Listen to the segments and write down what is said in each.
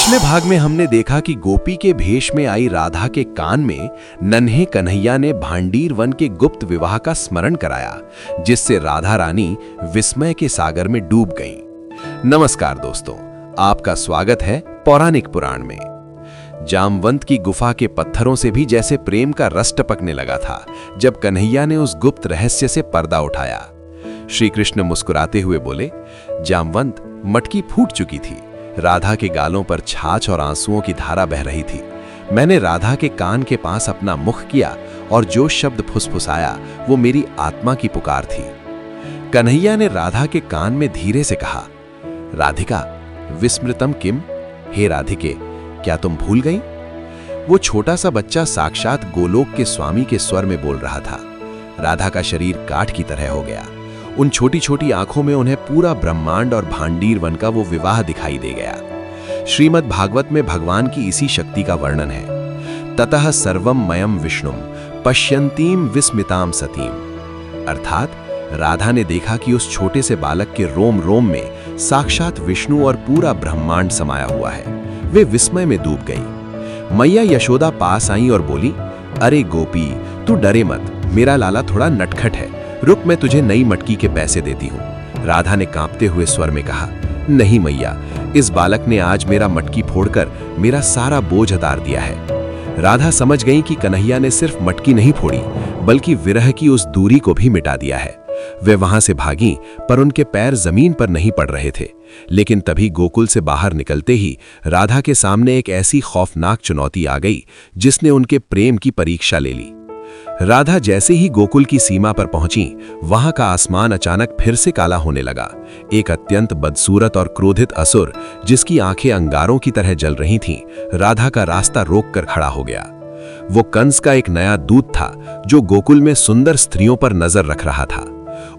पिछले भाग में हमने देखा कि गोपी के भेष में आई राधा के कान में नन्हे कन्हैया ने भांडीर वन के गुप्त विवाह का स्मरण कराया, जिससे राधा रानी विस्मय के सागर में डूब गईं। नमस्कार दोस्तों, आपका स्वागत है पौराणिक पुराण में। जामवंत की गुफा के पत्थरों से भी जैसे प्रेम का रस टपकने लगा था जब कन्हैया ने उस गुप्त रहस्य से पर्दा उठाया। श्री कृष्ण मुस्कुराते हुए बोले, जामवंत, मटकी फूट चुकी थी। राधा के गालों पर छाछ और आंसुओं की धारा बह रही थी। मैंने राधा के कान के पास अपना मुख किया और जो शब्द फुसफुसाया वो मेरी आत्मा की पुकार थी। कन्हैया ने राधा के कान में धीरे से कहा, राधिका, विस्मृतम किम? हे राधिके, क्या तुम भूल गई? वो छोटा सा बच्चा साक्षात गोलोक के स्वामी के स्वर में बोल रहा था। राधा का शरीर काठ की तरह हो गया। उन छोटी छोटी आंखों में उन्हें पूरा ब्रह्मांड और भांडीर वन का वो विवाह दिखाई दे गया। श्रीमद् भागवत में भगवान की इसी शक्ति का वर्णन है। ततः सर्वम मयम विष्णुम पश्यन्तीम विस्मिताम सतीम। अर्थात राधा ने देखा कि उस छोटे से बालक के रोम रोम में साक्षात विष्णु और पूरा ब्रह्मांड समाया हुआ है। वे विस्मय में डूब गई। मैया यशोदा पास आई और बोली, अरे गोपी, तू डरे मत, मेरा लाला थोड़ा नटखट है, रुक, मैं तुझे नई मटकी के पैसे देती हूँ। राधा ने कांपते हुए स्वर में कहा, नहीं मैया, इस बालक ने आज मेरा मटकी फोड़कर मेरा सारा बोझ उतार दिया है। राधा समझ गई कि कन्हैया ने सिर्फ मटकी नहीं फोड़ी, बल्कि विरह की उस दूरी को भी मिटा दिया है। वे वहां से भागी, पर उनके पैर जमीन पर नहीं पड़ रहे थे। लेकिन तभी गोकुल से बाहर निकलते ही राधा के सामने एक ऐसी खौफनाक चुनौती आ गई जिसने उनके प्रेम की परीक्षा ले ली। राधा जैसे ही गोकुल की सीमा पर पहुंची, वहां का आसमान अचानक फिर से काला होने लगा। एक अत्यंत बदसूरत और क्रोधित असुर, जिसकी आंखें अंगारों की तरह जल रही थीं, राधा का रास्ता रोककर खड़ा हो गया। वो कंस का एक नया दूत था जो गोकुल में सुंदर स्त्रियों पर नजर रख रहा था।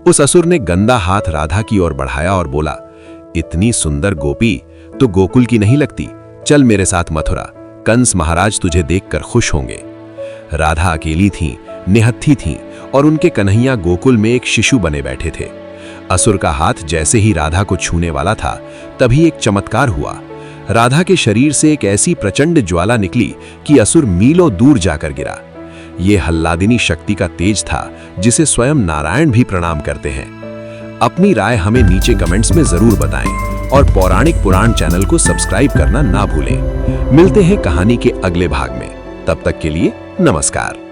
उस असुर ने गंदा हाथ राधा की ओर बढ़ाया और बोला, इतनी सुंदर गोपी तो गोकुल की नहीं लगती, चल मेरे साथ मथुरा, कंस महाराज तुझे देखकर खुश होंगे। राधा अकेली थी, निहत्थी थी, और उनके कन्हैया गोकुल में एक शिशु बने बैठे थे। असुर का हाथ जैसे ही राधा को छूने वाला था, तभी एक चमत्कार हुआ। राधा के शरीर से एक ऐसी प्रचंड ज्वाला निकली कि असुर मीलों दूर जाकर गिरा। ये हल्लादिनी शक्ति का तेज था जिसे स्वयं नारायण भी प्रणाम करते हैं। अपनी राय हमें नीचे कमेंट्स में जरूर बताएं और पौराणिक पुराण चैनल को सब्सक्राइब करना ना भूलें। मिलते हैं कहानी के अगले भाग में, तब तक के लिए नमस्कार।